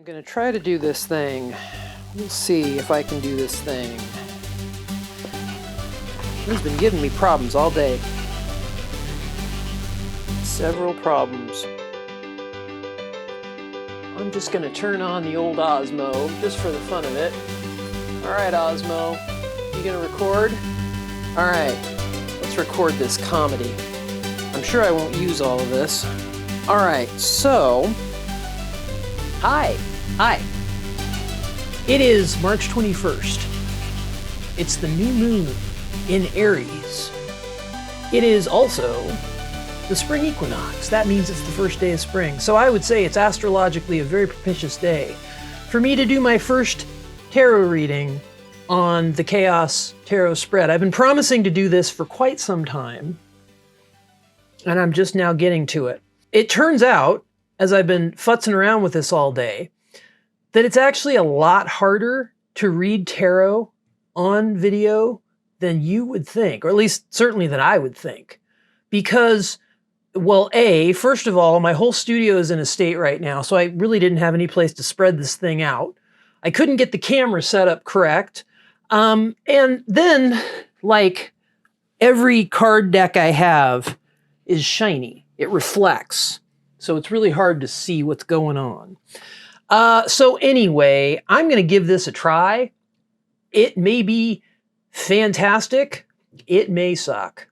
I'm gonna try to do this thing. We'll see if I can do this thing. It's been giving me problems all day. Several problems. I'm just gonna turn on the old Osmo, just for the fun of it. Alright, Osmo, you gonna record? Alright, let's record this comedy. I'm sure I won't use all of this. Alright, so... Hi! It is March 21st. It's the new moon in Aries. It is also the spring equinox. That means it's the first day of spring. So I would say it's astrologically a very propitious day for me to do my first tarot reading on the Chaos Tarot spread. I've been promising to do this for quite some time, and I'm just now getting to it. It turns out, as I've been futzing around with this all day, that it's actually a lot harder to read tarot on video than you would think, or at least certainly than I would think. Because, well, first of all, my whole studio is in a state right now, so I really didn't have any place to spread this thing out. I couldn't get the camera set up correct. And then, like, every card deck I have is shiny. It reflects. So it's really hard to see what's going on. So anyway, I'm going to give this a try. It may be fantastic. It may suck.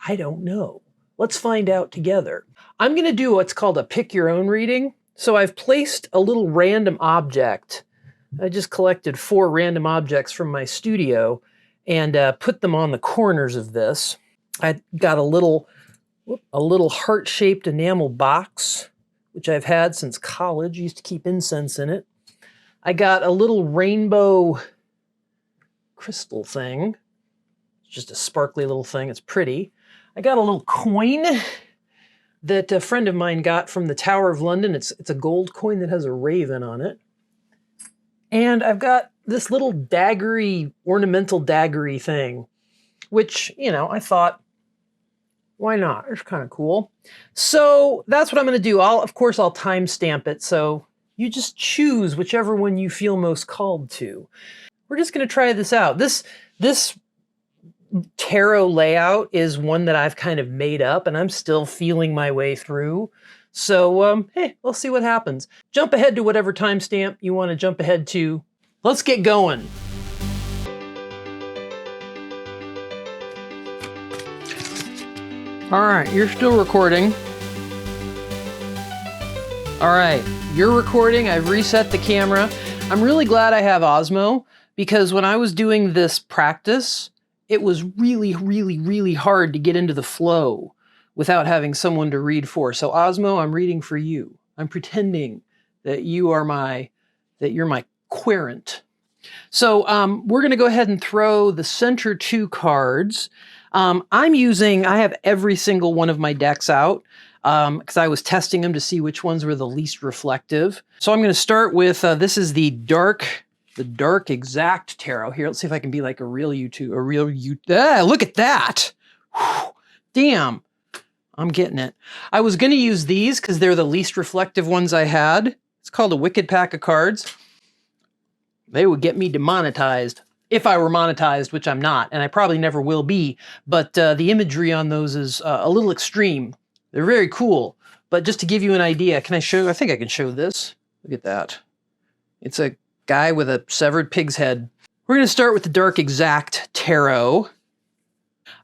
I don't know. Let's find out together. I'm going to do what's called a pick your own reading. So I've placed a little random object. I just collected 4 random objects from my studio and put them on the corners of this. I got a little heart-shaped enamel box, which I've had since college. Used to keep incense in it. I got a little rainbow crystal thing. It's just a sparkly little thing. It's pretty. I got a little coin that a friend of mine got from the Tower of London. It's a gold coin that has a raven on it. And I've got this little daggery, ornamental daggery thing, which, you know, I thought, why not? It's kind of cool. So that's what I'm going to do. Of course, I'll timestamp it. So you just choose whichever one you feel most called to. We're just going to try this out. This tarot layout is one that I've kind of made up, and I'm still feeling my way through. So, hey, we'll see what happens. Jump ahead to whatever timestamp you want to jump ahead to. Let's get going. All right, you're still recording. All right, you're recording. I've reset the camera. I'm really glad I have Osmo, because when I was doing this practice, it was really, really, really hard to get into the flow without having someone to read for. So Osmo, I'm reading for you. I'm pretending that you're my querent. So we're going to go ahead and throw the center 2 cards. I have every single one of my decks out because I was testing them to see which ones were the least reflective. So I'm going to start with, this is the dark exact tarot. Here, let's see if I can be like a real YouTube, look at that. Whew, damn, I'm getting it. I was going to use these because they're the least reflective ones I had. It's called a Wicked Pack of Cards. They would get me demonetized. If I were monetized, which I'm not, and I probably never will be, but the imagery on those is a little extreme. They're very cool, but just to give you an idea, can I show, I think I can show this. Look at that. It's a guy with a severed pig's head. We're going to start with the Dark Exact Tarot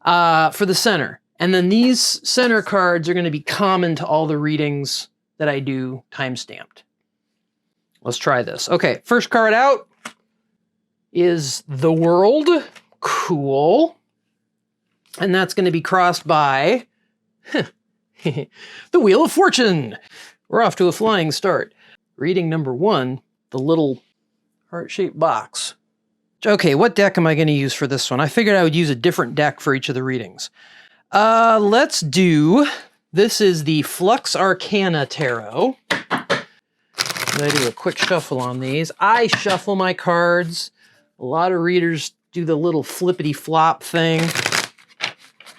for the center. And then these center cards are going to be common to all the readings that I do time-stamped. Let's try this. Okay, first card out is the World. Cool. And that's going to be crossed by the Wheel of Fortune. We're off to a flying start. Reading number 1, the little heart-shaped box. Okay, what deck am I going to use for this one? I figured I would use a different deck for each of the readings. Let's do, this is the Flux Arcana Tarot. I do a quick shuffle on these. I shuffle my cards. A lot of readers do the little flippity-flop thing.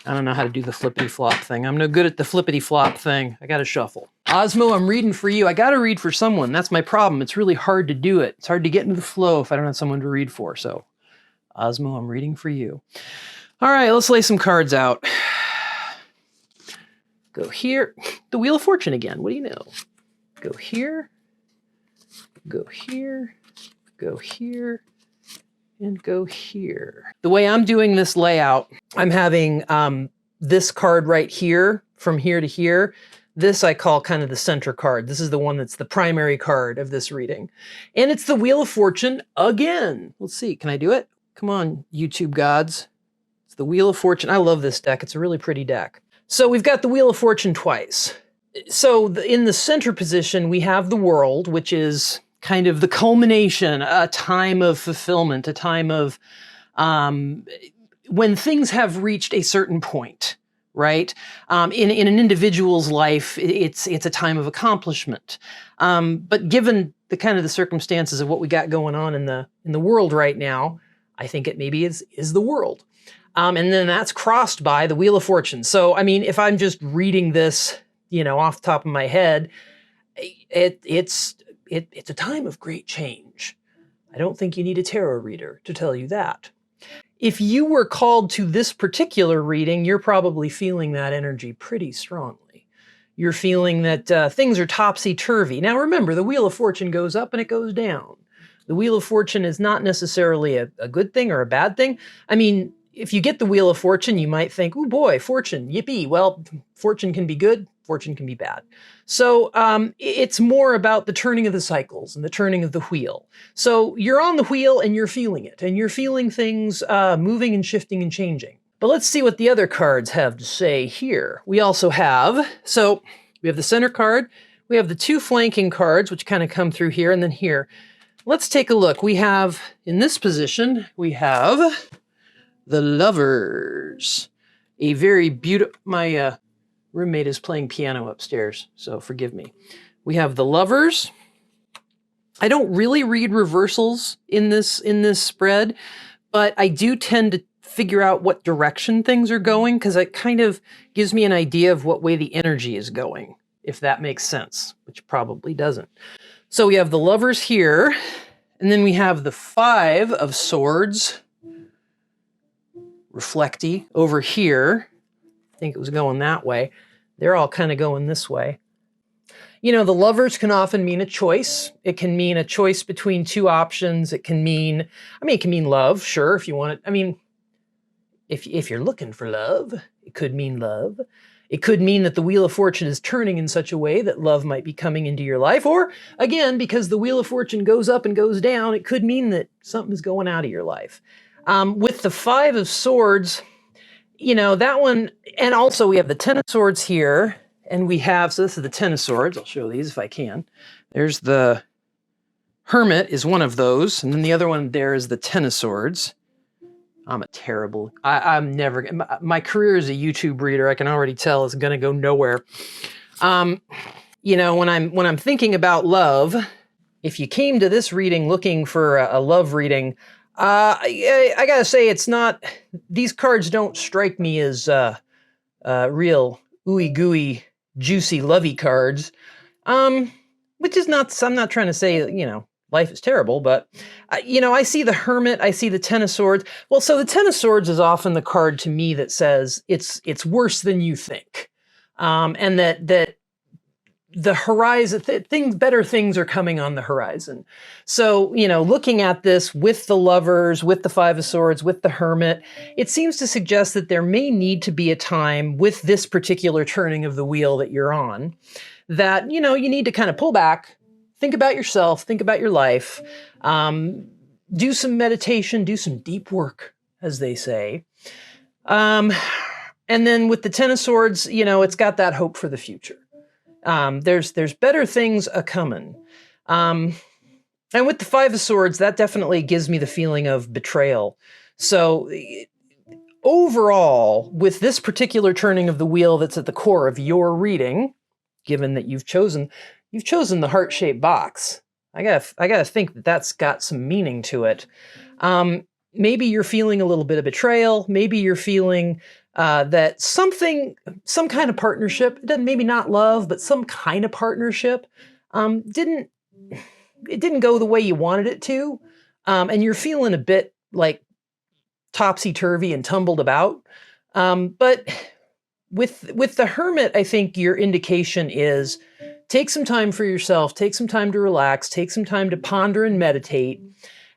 I don't know how to do the flippity-flop thing. I'm no good at the flippity-flop thing. I gotta shuffle. Osmo, I'm reading for you. I got to read for someone. That's my problem. It's really hard to do it. It's hard to get into the flow if I don't have someone to read for. So, Osmo, I'm reading for you. All right, let's lay some cards out. Go here. The Wheel of Fortune again. What do you know? Go here. Go here. Go here. And go here. The way I'm doing this layout, I'm having this card right here, from here to here. This I call kind of the center card. This is the one that's the primary card of this reading. And it's the Wheel of Fortune again. Let's see, can I do it? Come on, YouTube gods. It's the Wheel of Fortune. I love this deck. It's a really pretty deck. So we've got the Wheel of Fortune twice. So in the center position, we have the World, which is kind of the culmination, a time of fulfillment, a time of when things have reached a certain point. Right? In an individual's life, it's a time of accomplishment. But given the kind of the circumstances of what we got going on in the world right now, I think it maybe is the world. And then that's crossed by the Wheel of Fortune. So, I mean, if I'm just reading this, off the top of my head, it's a time of great change. I don't think you need a tarot reader to tell you that. If you were called to this particular reading, you're probably feeling that energy pretty strongly. You're feeling that things are topsy-turvy. Now remember, the Wheel of Fortune goes up and it goes down. The Wheel of Fortune is not necessarily a good thing or a bad thing. I mean, if you get the Wheel of Fortune, you might think, oh boy, fortune, yippee. Well, fortune can be good, fortune can be bad. So it's more about the turning of the cycles and the turning of the wheel. So you're on the wheel and you're feeling it, and you're feeling things moving and shifting and changing. But let's see what the other cards have to say here. We also have, so we have the center card, we have the two flanking cards, which kind of come through here and then here. Let's take a look. We have, in this position, we have the Lovers. A very beautiful, my roommate is playing piano upstairs, so forgive me. We have the Lovers. I don't really read reversals in this spread, but I do tend to figure out what direction things are going because it kind of gives me an idea of what way the energy is going, if that makes sense, which probably doesn't. So we have the Lovers here, and then we have the Five of Swords, reflecty, over here. I think it was going that way. They're all kind of going this way. The Lovers can often mean a choice. It can mean a choice between two options. It can mean, it can mean love, sure, if you want it. If you're looking for love, it could mean love. It could mean that the Wheel of Fortune is turning in such a way that love might be coming into your life. Or, again, because the Wheel of Fortune goes up and goes down, it could mean that something is going out of your life. With the Five of Swords, that one, and also we have the Ten of Swords here, and we have, so this is the Ten of Swords. I'll show these if I can. There's the Hermit is one of those, and then the other one there is the Ten of Swords. I'm never, my career as a YouTube reader, I can already tell, is going to go nowhere. When I'm thinking about love, if you came to this reading looking for a love reading, I gotta say, it's not, these cards don't strike me as real ooey gooey, juicy, lovey cards. Which is not, I'm not trying to say, life is terrible, but, I see the Hermit, I see the Ten of Swords. Well, so the Ten of Swords is often the card to me that says it's worse than you think. And that the horizon, better things are coming on the horizon. So, looking at this with the Lovers, with the Five of Swords, with the Hermit, it seems to suggest that there may need to be a time with this particular turning of the wheel that you're on, that, you need to kind of pull back, think about yourself, think about your life, do some meditation, do some deep work, as they say. And then with the Ten of Swords, it's got that hope for the future. There's better things a-coming. And with the Five of Swords, that definitely gives me the feeling of betrayal. So overall, with this particular turning of the wheel that's at the core of your reading, given that you've chosen the heart-shaped box, I gotta think that that's got some meaning to it. Maybe you're feeling a little bit of betrayal. Maybe you're feeling that some kind of partnership, maybe not love, but some kind of partnership, didn't go the way you wanted it to, and you're feeling a bit like topsy-turvy and tumbled about. But with the Hermit, I think your indication is take some time for yourself, take some time to relax, take some time to ponder and meditate.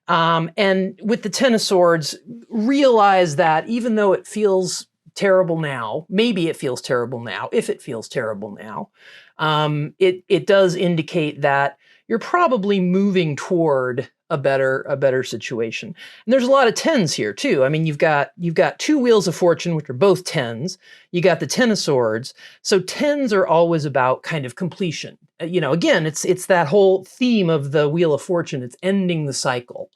And with the Ten of Swords, realize that even though it feels terrible now, maybe it feels terrible now, if it feels terrible now, it does indicate that you're probably moving toward a better situation. And there's a lot of tens here too. I mean, you've got two Wheels of Fortune, which are both tens. You got the Ten of Swords. So tens are always about kind of completion. Again, it's that whole theme of the Wheel of Fortune. It's ending the cycle,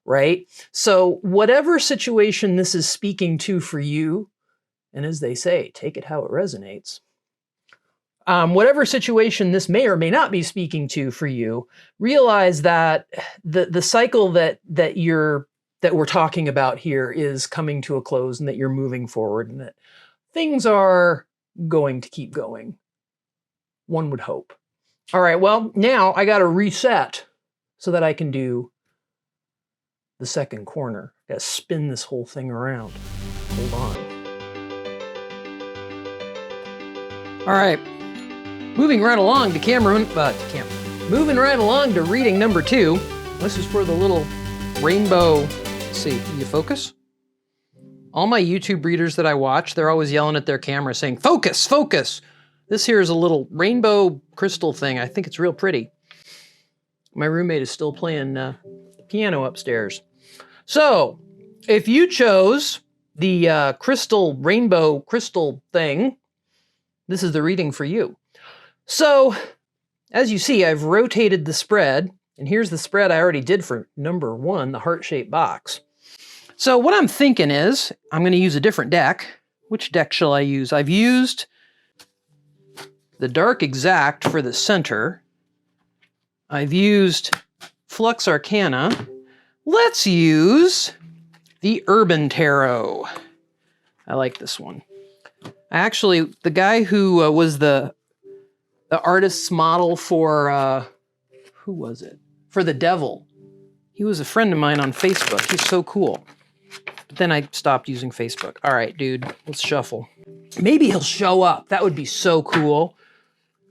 right? So whatever situation this is speaking to for you, and as they say, take it how it resonates. Whatever situation this may or may not be speaking to for you, realize that the cycle that we're talking about here is coming to a close, and that you're moving forward, and that things are going to keep going. One would hope. All right, well, now I got to reset so that I can do the second corner. Got to spin this whole thing around. Hold on. All right. Moving right along to moving right along to reading number 2. This is for the little rainbow. Let's see, can you focus? All my YouTube readers that I watch, they're always yelling at their camera saying, focus, focus. This here is a little rainbow crystal thing. I think it's real pretty. My roommate is still playing the piano upstairs. So, if you chose the rainbow crystal thing, this is the reading for you. So, as you see, I've rotated the spread, and here's the spread I already did for number 1, the heart-shaped box. So what I'm thinking is, I'm going to use a different deck. Which deck shall I use? I've used the Dark Exact for the center. I've used Flux Arcana. Let's use the Urban Tarot. I like this one. Actually, the guy who was the artist's model for, who was it? For the Devil. He was a friend of mine on Facebook. He's so cool. But then I stopped using Facebook. All right, dude, let's shuffle. Maybe he'll show up. That would be so cool.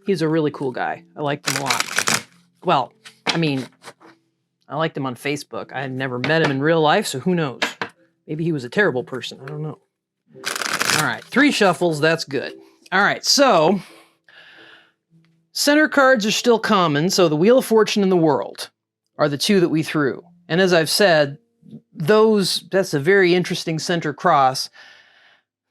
He's a really cool guy. I liked him a lot. Well, I mean, I liked him on Facebook. I had never met him in real life, so who knows? Maybe he was a terrible person. I don't know. All right, 3 shuffles. That's good. All right, so center cards are still common, so the Wheel of Fortune and the World are the 2 that we threw. And as I've said, that's a very interesting center cross.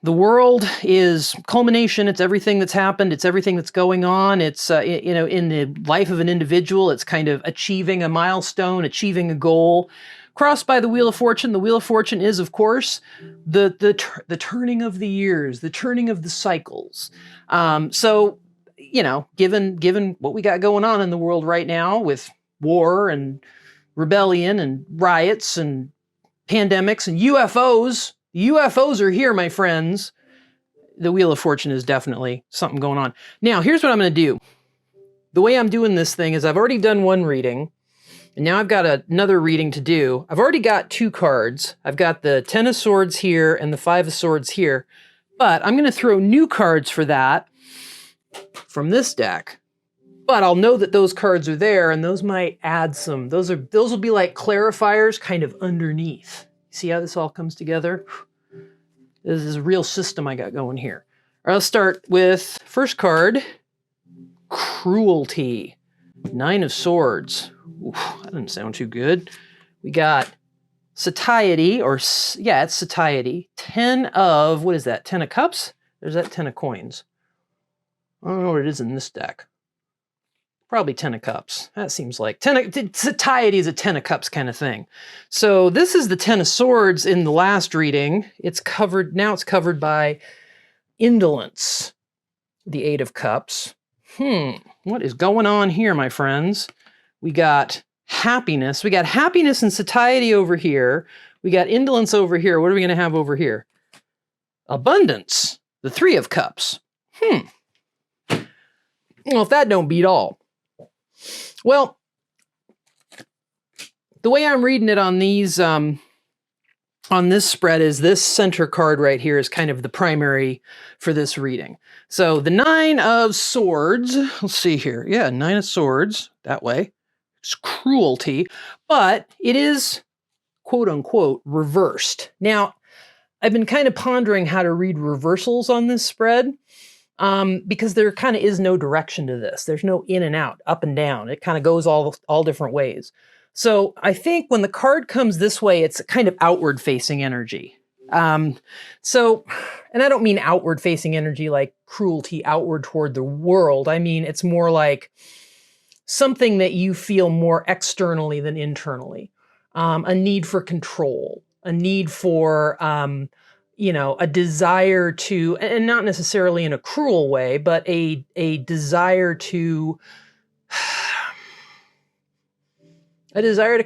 The World is culmination. It's everything that's happened. It's everything that's going on. It's, in the life of an individual, it's kind of achieving a milestone, achieving a goal. Crossed by the Wheel of Fortune. The Wheel of Fortune is, of course, the turning of the years, the turning of the cycles. So, given what we got going on in the world right now with war and rebellion and riots and pandemics and UFOs, UFOs are here, my friends. The Wheel of Fortune is definitely something going on. Now, here's what I'm going to do. The way I'm doing this thing is I've already done one reading, and now I've got another reading to do. I've already got 2 cards. I've got the Ten of Swords here and the Five of Swords here, but I'm going to throw new cards for that from this deck. But I'll know that those cards are there, and those might add some. Those will be like clarifiers kind of underneath. See how this all comes together? This is a real system I got going here. All right, let's start with first card, Cruelty. 9 of Swords. Oof, that doesn't sound too good. We got Satiety, it's Satiety. 10 of, what is that, 10 of Cups? There's that 10 of Coins. I don't know what it is in this deck. Probably 10 of Cups. That seems like Satiety is a 10 of Cups kind of thing. So this is the 10 of Swords in the last reading. It's covered by Indolence, the 8 of Cups. What is going on here, my friends? We got Happiness. We got Happiness and Satiety over here. We got Indolence over here. What are we going to have over here? Abundance, the Three of Cups. Well, if that don't beat all. Well, the way I'm reading it on these, on this spread is this center card right here is kind of the primary for this reading. So the Nine of Swords, let's see here. Yeah, Nine of Swords, that way. It's cruelty, but it is, quote unquote, reversed. Now, I've been kind of pondering how to read reversals on this spread because there kind of is no direction to this. There's no in and out, up and down. It kind of goes all different ways. So I think when the card comes this way, it's kind of outward facing energy. And I don't mean outward facing energy like cruelty outward toward the world. I mean, it's more like something that you feel more externally than internally. A need for control, a need for, a desire to, and not necessarily in a cruel way, but a desire to,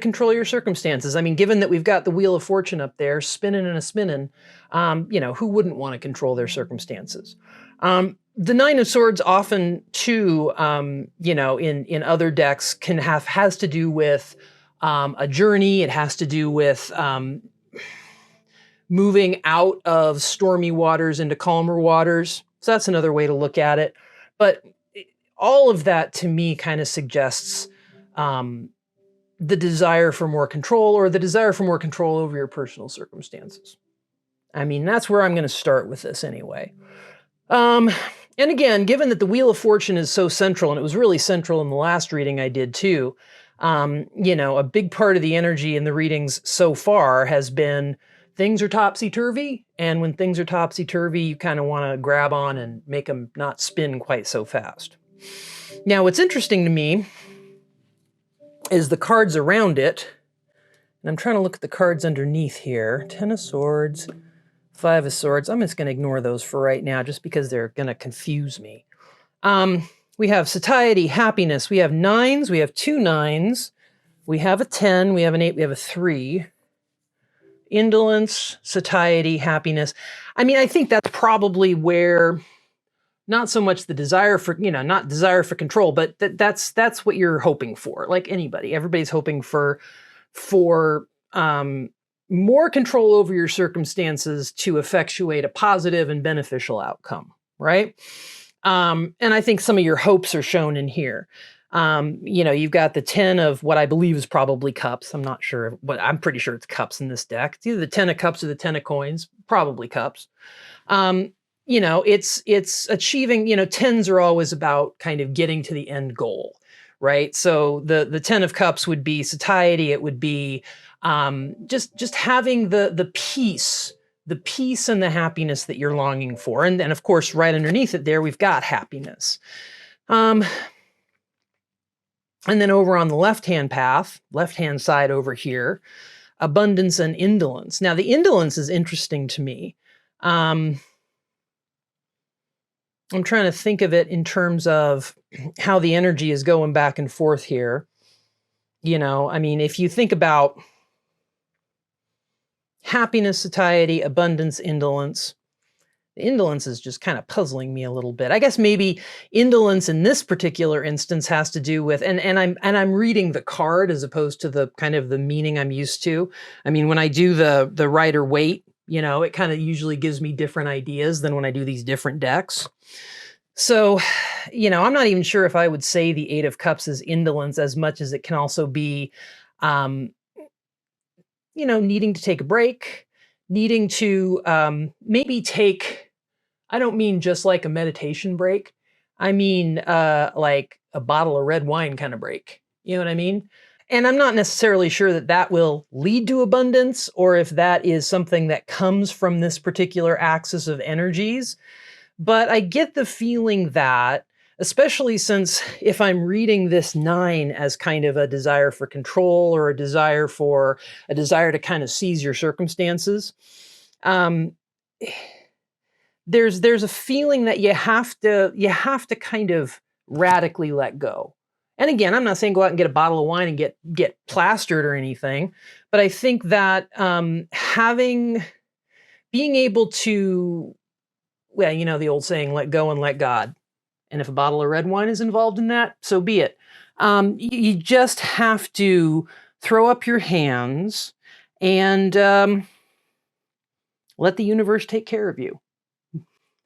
control your circumstances. I mean, given that we've got the Wheel of Fortune up there, spinning and a spinning, who wouldn't want to control their circumstances? The Nine of Swords often, too, in other decks has to do with a journey. It has to do with moving out of stormy waters into calmer waters. So that's another way to look at it. But all of that to me kind of suggests the desire for more control, or the desire for more control over your personal circumstances. I mean, that's where I'm going to start with this anyway. And again, given that the Wheel of Fortune is so central, and it was really central in the last reading I did too, a big part of the energy in the readings so far has been things are topsy-turvy, and when things are topsy-turvy, you kind of want to grab on and make them not spin quite so fast. Now, what's interesting to me is the cards around it, and I'm trying to look at the cards underneath here. Ten of Swords, Five of Swords. I'm just going to ignore those for right now just because they're going to confuse me. We have satiety, happiness. We have nines. We have two nines. We have a 10. We have an 8. We have a 3. Indolence, satiety, happiness. I mean, I think that's probably where, not so much the desire for, not desire for control, but that's what you're hoping for. Like anybody, everybody's hoping for more control over your circumstances to effectuate a positive and beneficial outcome, right? And I think some of your hopes are shown in here. You've got the 10 of what I believe is probably cups. I'm not sure, but I'm pretty sure it's cups in this deck. It's either the 10 of cups or the 10 of coins, probably cups. It's achieving, tens are always about kind of getting to the end goal, right? So the 10 of cups would be satiety. It would be just having the peace and the happiness that you're longing for. And then, of course, right underneath it there, we've got happiness. And then over on the left-hand path, left-hand side over here, abundance and indolence. Now, the indolence is interesting to me. I'm trying to think of it in terms of how the energy is going back and forth here. I mean, if you think about happiness, satiety, abundance, indolence, the indolence is just kind of puzzling me a little bit. I guess maybe indolence in this particular instance has to do with, and I'm reading the card as opposed to the kind of the meaning I'm used to. I mean, when I do the Rider Waite, it kind of usually gives me different ideas than when I do these different decks. So, I'm not even sure if I would say the 8 of Cups is indolence as much as it can also be, needing to take a break, needing to maybe take, I don't mean just like a meditation break. I mean like a bottle of red wine kind of break. You know what I mean? And I'm not necessarily sure that will lead to abundance, or if that is something that comes from this particular axis of energies. But I get the feeling that, especially since if I'm reading this 9 as kind of a desire for control, or a desire to kind of seize your circumstances, there's a feeling that you have to kind of radically let go. And again, I'm not saying go out and get a bottle of wine and get plastered or anything, but I think that being able to, well, you know, the old saying, let go and let God. And if a bottle of red wine is involved in that, so be it. You just have to throw up your hands and let the universe take care of you.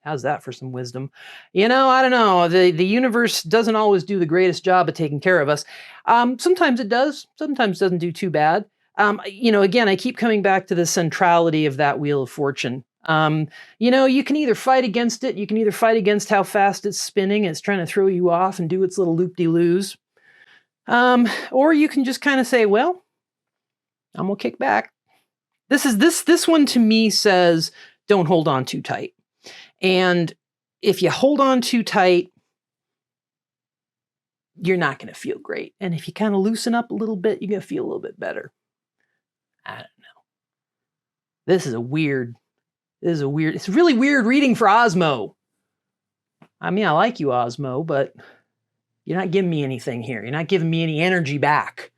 How's that for some wisdom? You know, I don't know. The universe doesn't always do the greatest job of taking care of us. Sometimes it does. Sometimes it doesn't do too bad. You know, again, I keep coming back to the centrality of that wheel of fortune. You know, you can either fight against it. You can either fight against how fast it's spinning. It's trying to throw you off and do its little loop-de-loos. Or you can just kind of say, well, I'm going to kick back. This one to me says, don't hold on too tight. And if you hold on too tight, you're not going to feel great. And if you kind of loosen up a little bit, you're going to feel a little bit better. I don't know. It's really weird reading for Osmo. I mean, I like you, Osmo, but you're not giving me anything here. You're not giving me any energy back.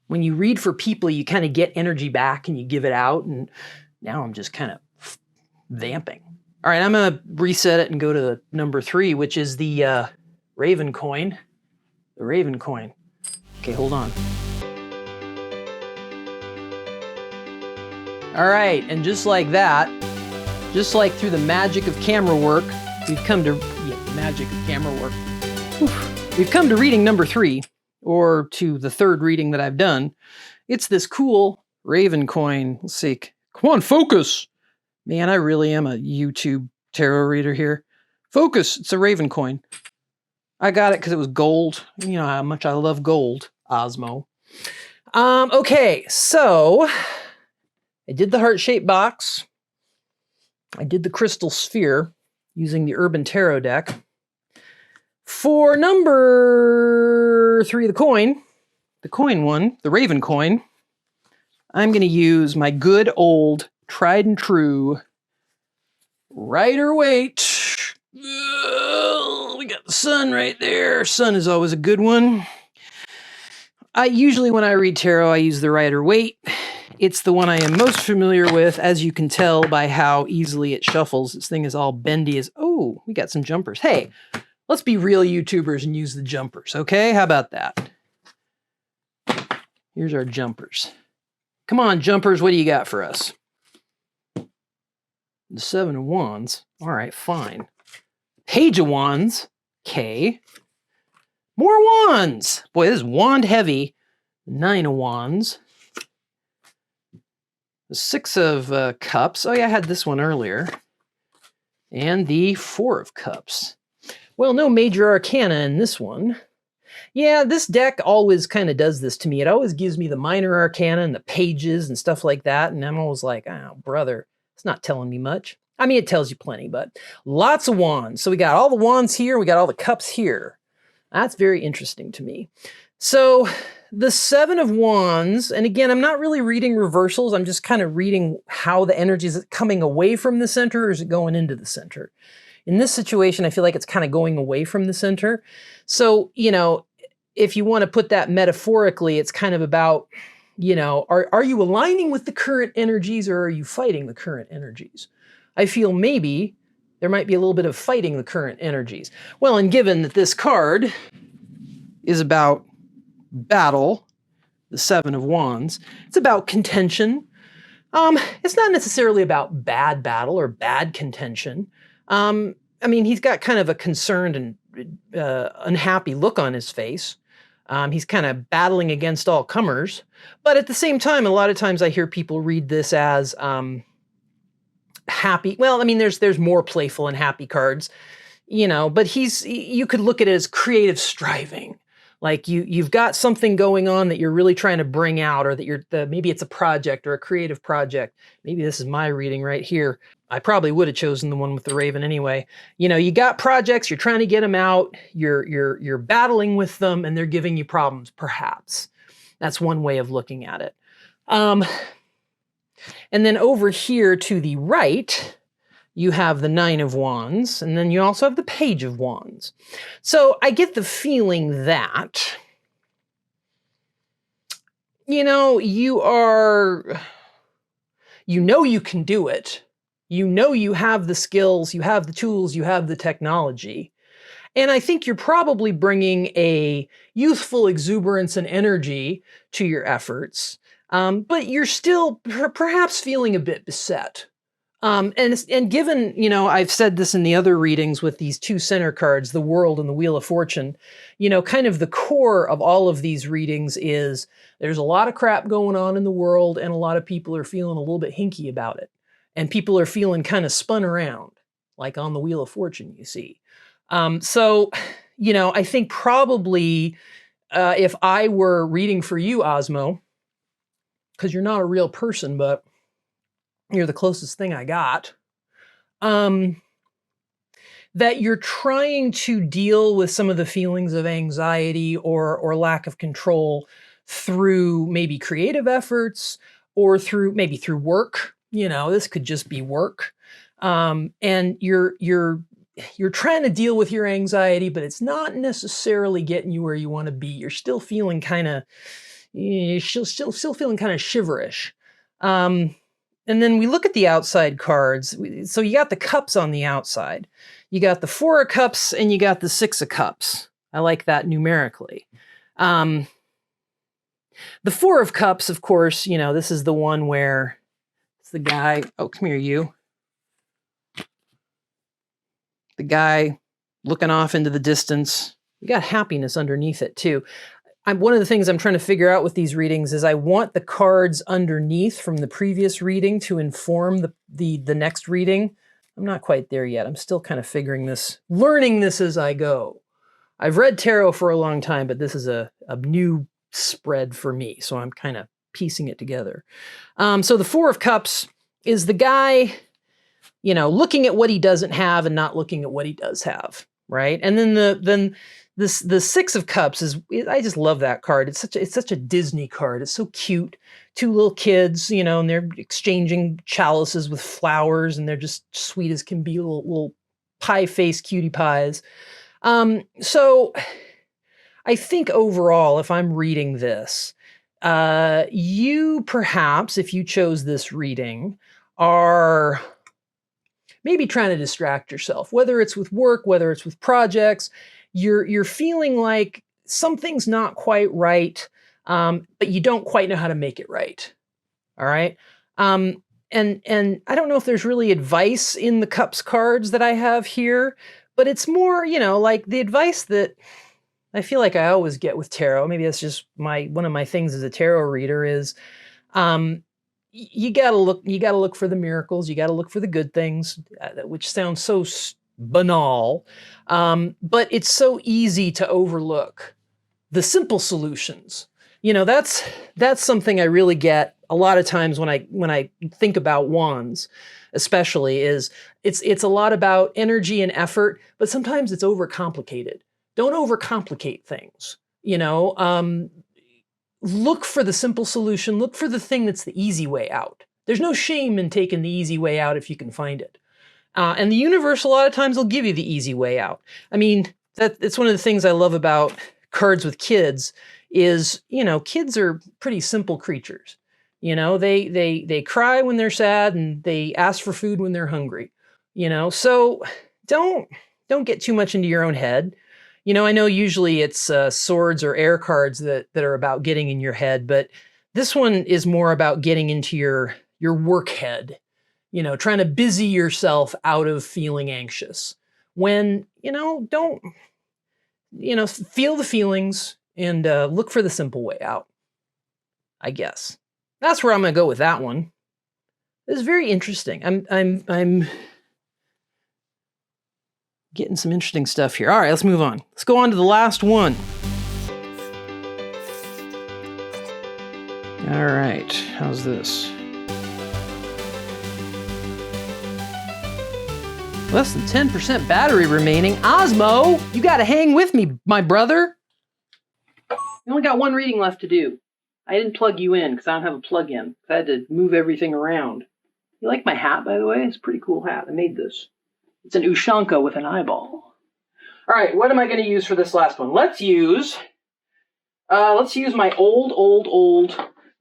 When you read for people, you kind of get energy back and you give it out. And now I'm just kind of vamping. All right, I'm going to reset it and go to number 3, which is the Raven coin. The Raven coin. Okay, hold on. All right, and just like that, just like through the magic of camera work, we've come to, magic of camera work. Oof. We've come to reading number 3, or to the 3rd reading that I've done. It's this cool Raven coin. Let's see. Come on, focus. Man, I really am a YouTube tarot reader here. Focus. It's a Raven coin. I got it because it was gold. You know how much I love gold, Osmo. Okay, so I did the heart-shaped box. I did the crystal sphere using the Urban Tarot deck. For number 3 of the coin one, the Raven coin, I'm going to use my good old tried and true Rider-Waite. We got the sun right there. Sun is always a good one. Usually when I read tarot, I use the Rider-Waite. It's the one I am most familiar with, as you can tell by how easily it shuffles. This thing is all bendy as, oh, we got some jumpers. Hey, let's be real YouTubers and use the jumpers, okay? How about that? Here's our jumpers. Come on, jumpers, what do you got for us? The 7 of Wands. All right, fine. Page of Wands. Okay. More wands. Boy, this is wand heavy. 9 of Wands. The 6 of Cups. Oh, yeah, I had this one earlier. And the 4 of Cups. Well, no major arcana in this one. Yeah, this deck always kind of does this to me. It always gives me the minor arcana and the pages and stuff like that. And I'm always like, oh, brother, it's not telling me much. I mean, it tells you plenty, but lots of wands. So we got all the wands here. We got all the cups here. That's very interesting to me. So the 7 of Wands, and again, I'm not really reading reversals. I'm just kind of reading how the energy is coming away from the center, or is it going into the center? In this situation, I feel like it's kind of going away from the center. So, you know, if you want to put that metaphorically, it's kind of about, you know, are you aligning with the current energies or are you fighting the current energies? I feel maybe there might be a little bit of fighting the current energies. Well, and given that this card is about battle, the 7 of Wands, it's about contention. It's not necessarily about bad battle or bad contention. I mean, he's got kind of a concerned and unhappy look on his face. He's kind of battling against all comers. But at the same time, a lot of times I hear people read this as happy. Well, I mean, there's more playful and happy cards, you know, but you could look at it as creative striving. Like you've got something going on that you're really trying to bring out, or that maybe it's a project or a creative project. Maybe this is my reading right here. I probably would have chosen the one with the Raven anyway. You know, you got projects, you're trying to get them out, you're battling with them, and they're giving you problems, perhaps. That's one way of looking at it. And then over here to the right, you have the 9 of Wands, and then you also have the Page of Wands. So I get the feeling that, you know, you know you can do it. You know you have the skills, you have the tools, you have the technology. And I think you're probably bringing a youthful exuberance and energy to your efforts, but you're still perhaps feeling a bit beset. And given, I've said this in the other readings with these two center cards, the World and the Wheel of Fortune, kind of the core of all of these readings is there's a lot of crap going on in the world, and a lot of people are feeling a little bit hinky about it. And people are feeling kind of spun around, like on the Wheel of Fortune, you see. So, I think probably if I were reading for you, Osmo, because you're not a real person, but you're the closest thing I got, that you're trying to deal with some of the feelings of anxiety or lack of control through maybe creative efforts or through work. This could just be work. And you're trying to deal with your anxiety, but it's not necessarily getting you where you want to be. You're still feeling kind of, still feeling kind of shiverish. And then we look at the outside cards. So you got the cups on the outside. You got the 4 of cups and you got the 6 of cups. I like that numerically. The 4 of cups, of course, this is the one where it's the guy. Oh, come here, you. The guy looking off into the distance. We got happiness underneath it too. One of the things I'm trying to figure out with these readings is I want the cards underneath from the previous reading to inform the next reading. I'm not quite there yet. I'm still kind of learning this as I go. I've read tarot for a long time, but this is a new spread for me, so I'm kind of piecing it together. So the 4 of Cups is the guy, looking at what he doesn't have and not looking at what he does have, right? And then the 6 of Cups I just love that card. It's such a Disney card. It's so cute. 2 little kids, and they're exchanging chalices with flowers, and they're just sweet as can be, little pie-faced cutie pies. So I think overall, if I'm reading this, you perhaps, if you chose this reading, are maybe trying to distract yourself, whether it's with work, whether it's with projects. You're feeling like something's not quite right, but you don't quite know how to make it right. All right. And I don't know if there's really advice in the Cups cards that I have here, but it's more, like the advice that I feel like I always get with tarot. Maybe that's just one of my things as a tarot reader is, you gotta look for the miracles. You gotta look for the good things, which sounds so banal, but it's so easy to overlook the simple solutions. That's something I really get a lot of times when I think about wands, especially, is it's a lot about energy and effort, but sometimes it's overcomplicated. Don't overcomplicate things. Look for the simple solution. Look for the thing that's the easy way out. There's no shame in taking the easy way out if you can find it. And the universe a lot of times will give you the easy way out. I mean, it's one of the things I love about cards with kids is, kids are pretty simple creatures. They cry when they're sad and they ask for food when they're hungry. So don't get too much into your own head. I know usually it's swords or air cards that are about getting in your head, but this one is more about getting into your work head. Trying to busy yourself out of feeling anxious. When, don't, feel the feelings and look for the simple way out, I guess. That's where I'm going to go with that one. It's very interesting. I'm getting some interesting stuff here. All right, let's move on. Let's go on to the last one. All right, how's this? Less than 10% battery remaining. Osmo, you got to hang with me, my brother. We only got one reading left to do. I didn't plug you in because I don't have a plug-in. I had to move everything around. You like my hat, by the way? It's a pretty cool hat. I made this. It's an Ushanka with an eyeball. All right, what am I going to use for this last one? Let's use my old.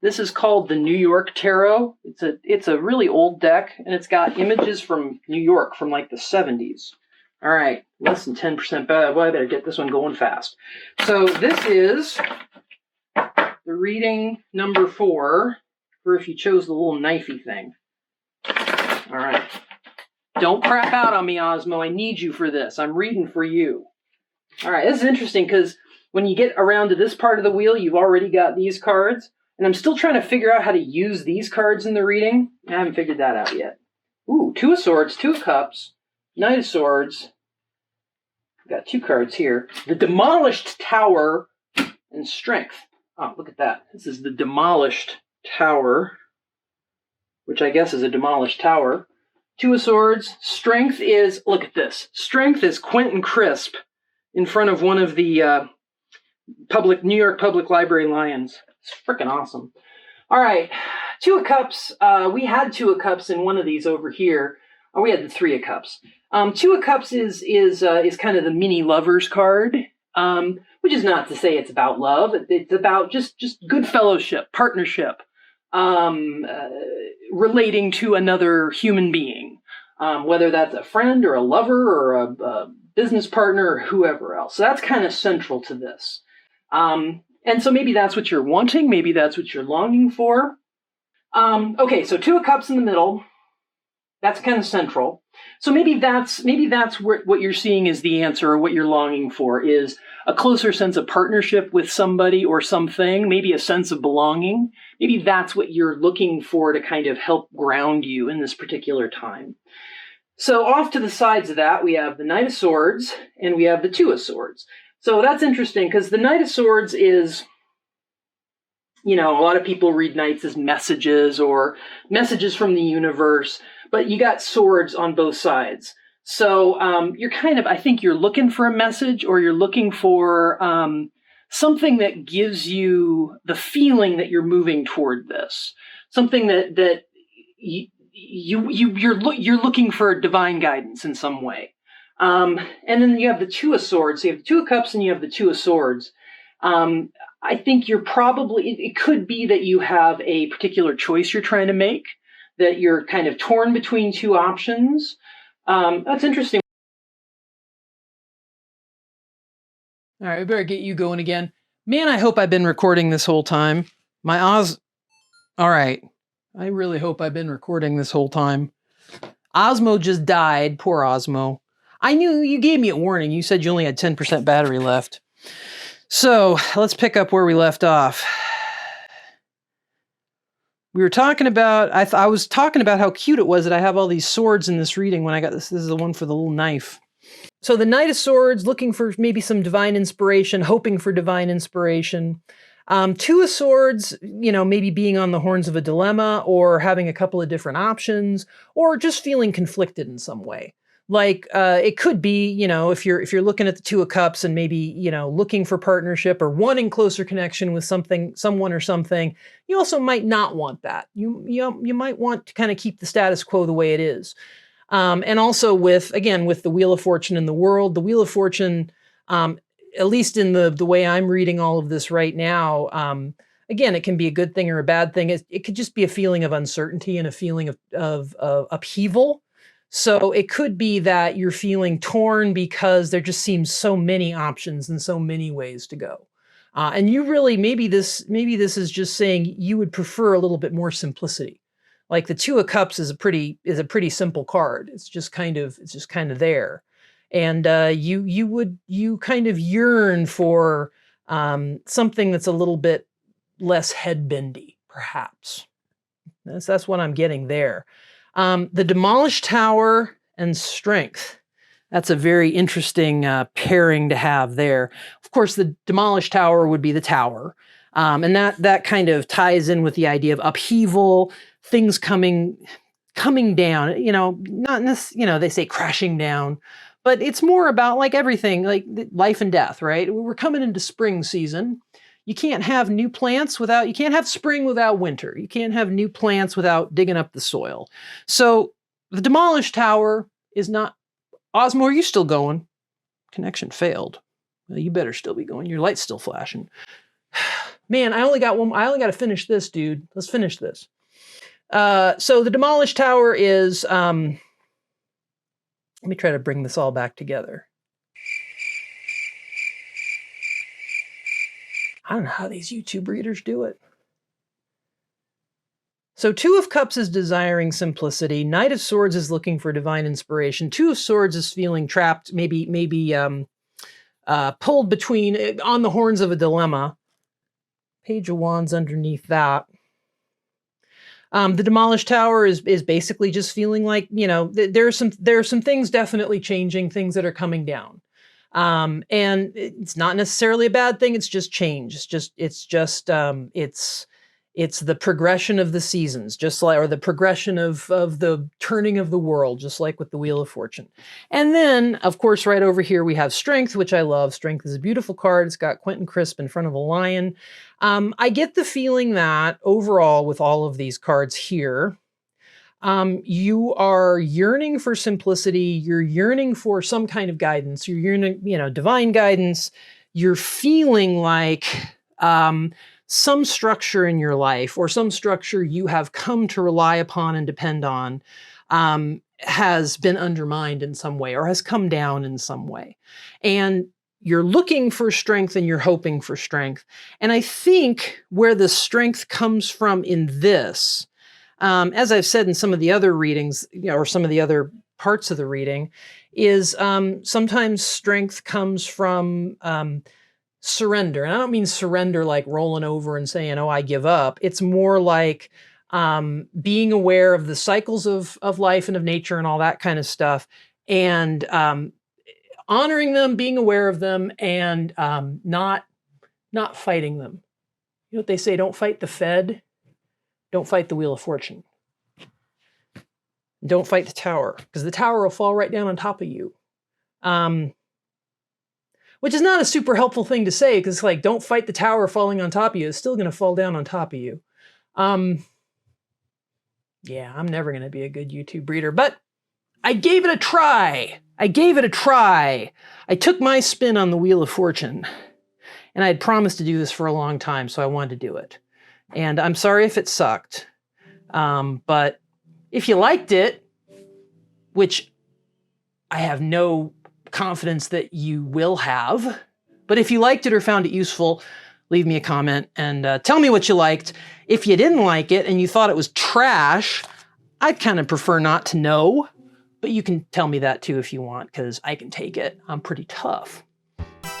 This is called the New York Tarot. It's a really old deck, and it's got images from New York from like the 70s. All right, less than 10% bad. Well, I better get this one going fast. So this is the reading number 4 for if you chose the little knifey thing. All right. Don't crap out on me, Osmo. I need you for this. I'm reading for you. All right, this is interesting because when you get around to this part of the wheel, you've already got these cards. And I'm still trying to figure out how to use these cards in the reading. I haven't figured that out yet. Ooh, 2 of Swords, 2 of Cups, Knight of Swords. Got 2 cards here. The Demolished Tower and Strength. Oh, look at that. This is the Demolished Tower, which I guess is a demolished tower. 2 of Swords. Strength is, look at this. Strength is Quentin Crisp in front of one of the New York Public Library lions. It's freaking awesome. All right, 2 of Cups. We had 2 of Cups in one of these over here. Oh, we had the 3 of Cups. 2 of Cups is kind of the mini lovers card, which is not to say it's about love. It's about just good fellowship, partnership, relating to another human being, whether that's a friend or a lover or a business partner or whoever else. So that's kind of central to this. And so maybe that's what you're wanting. Maybe that's what you're longing for. Okay, so 2 of Cups in the middle. That's kind of central. So maybe that's what you're seeing is the answer, or what you're longing for is a closer sense of partnership with somebody or something, maybe a sense of belonging. Maybe that's what you're looking for to kind of help ground you in this particular time. So off to the sides of that, we have the Knight of Swords and we have the 2 of Swords. So that's interesting because the Knight of Swords is, you know, a lot of people read knights as messages or messages from the universe, but you got swords on both sides. So you're kind of, I think you're looking for a message, or you're looking for something that gives you the feeling that you're moving toward this. Something that you're looking for divine guidance in some way. And then you have the 2 of Swords. So you have the 2 of Cups and you have the 2 of Swords. I think you're probably, it could be that you have a particular choice you're trying to make, that you're kind of torn between 2 options. That's interesting. All right, we better get you going again. Man, I hope I've been recording this whole time. All right. I really hope I've been recording this whole time. Osmo just died. Poor Osmo. I knew you gave me a warning. You said you only had 10% battery left. So let's pick up where we left off. We were talking about, I was talking about how cute it was that I have all these swords in this reading when I got this. This is the one for the little knife. So the Knight of Swords, looking for maybe some divine inspiration, hoping for divine inspiration. 2 of Swords, you know, maybe being on the horns of a dilemma or having a couple of different options, or just feeling conflicted in some way. Like it could be, you know, if you're looking at the 2 of Cups and maybe, you know, looking for partnership or wanting closer connection with someone or something, you also might not want that. You might want to kind of keep the status quo the way it is. And also with the Wheel of Fortune in the world, the Wheel of Fortune, at least in the way I'm reading all of this right now, again, it can be a good thing or a bad thing. It could just be a feeling of uncertainty and a feeling of upheaval. So it could be that you're feeling torn because there just seems so many options and so many ways to go. And you really, maybe this is just saying you would prefer a little bit more simplicity. Like the 2 of Cups is a pretty simple card. It's just kind of there. And you kind of yearn for something that's a little bit less head-bendy, perhaps. That's what I'm getting there. The Demolished Tower and Strength. That's a very interesting pairing to have there. Of course, the Demolished Tower would be the tower. And that kind of ties in with the idea of upheaval, things coming down, you know, not necessarily, you know, they say crashing down, but it's more about like everything, like life and death, right? We're coming into spring season. You can't have new plants you can't have spring without winter. You can't have new plants without digging up the soil. So the Demolished Tower is not, Osmo, are you still going? Connection failed. Well, you better still be going. Your light's still flashing. Man, I only got to finish this, dude. Let's finish this. So the demolished tower is, let me try to bring this all back together. I don't know how these YouTube readers do it. So Two of Cups is desiring simplicity. Knight of Swords is looking for divine inspiration. Two of Swords is feeling trapped, maybe pulled between, on the horns of a dilemma. Page of Wands underneath that. The demolished tower is basically just feeling like, you know, there are some things definitely changing, things that are coming down. And it's not necessarily a bad thing. It's just change. It's the progression of the seasons, just like, or the progression of the turning of the world, just like with the Wheel of Fortune. And then, of course, right over here, we have Strength, which I love. Strength is a beautiful card. It's got Quentin Crisp in front of a lion. I get the feeling that overall with all of these cards here, you are yearning for simplicity. You're yearning for some kind of guidance. You're yearning, you know, divine guidance. You're feeling like some structure in your life, or some structure you have come to rely upon and depend on, has been undermined in some way, or has come down in some way. And you're looking for strength and you're hoping for strength. And I think where the strength comes from in this, as I've said in some of the other readings, you know, or some of the other parts of the reading, is sometimes strength comes from surrender. And I don't mean surrender like rolling over and saying, oh, I give up. It's more like being aware of the cycles of life and of nature and all that kind of stuff, and honoring them, being aware of them, and not fighting them. You know what they say, don't fight the Fed, don't fight the Wheel of Fortune. Don't fight the tower, because the tower will fall right down on top of you. Which is not a super helpful thing to say, because it's like, don't fight the tower falling on top of you. It's still going to fall down on top of you. Yeah, I'm never going to be a good YouTube reader, but I gave it a try. I took my spin on the Wheel of Fortune, and I had promised to do this for a long time, so I wanted to do it. And I'm sorry if it sucked, but if you liked it, which I have no confidence that you will have, but if you liked it or found it useful, leave me a comment and tell me what you liked. If you didn't like it and you thought it was trash, I'd kind of prefer not to know, but you can tell me that too if you want, because I can take it. I'm pretty tough.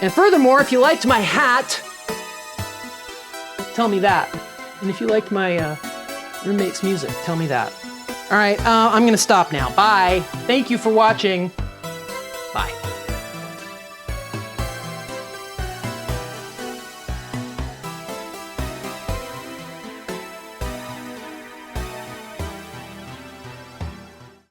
And furthermore, if you liked my hat, tell me that. And if you liked my roommate's music, tell me that. All right, I'm gonna stop now. Bye. Thank you for watching.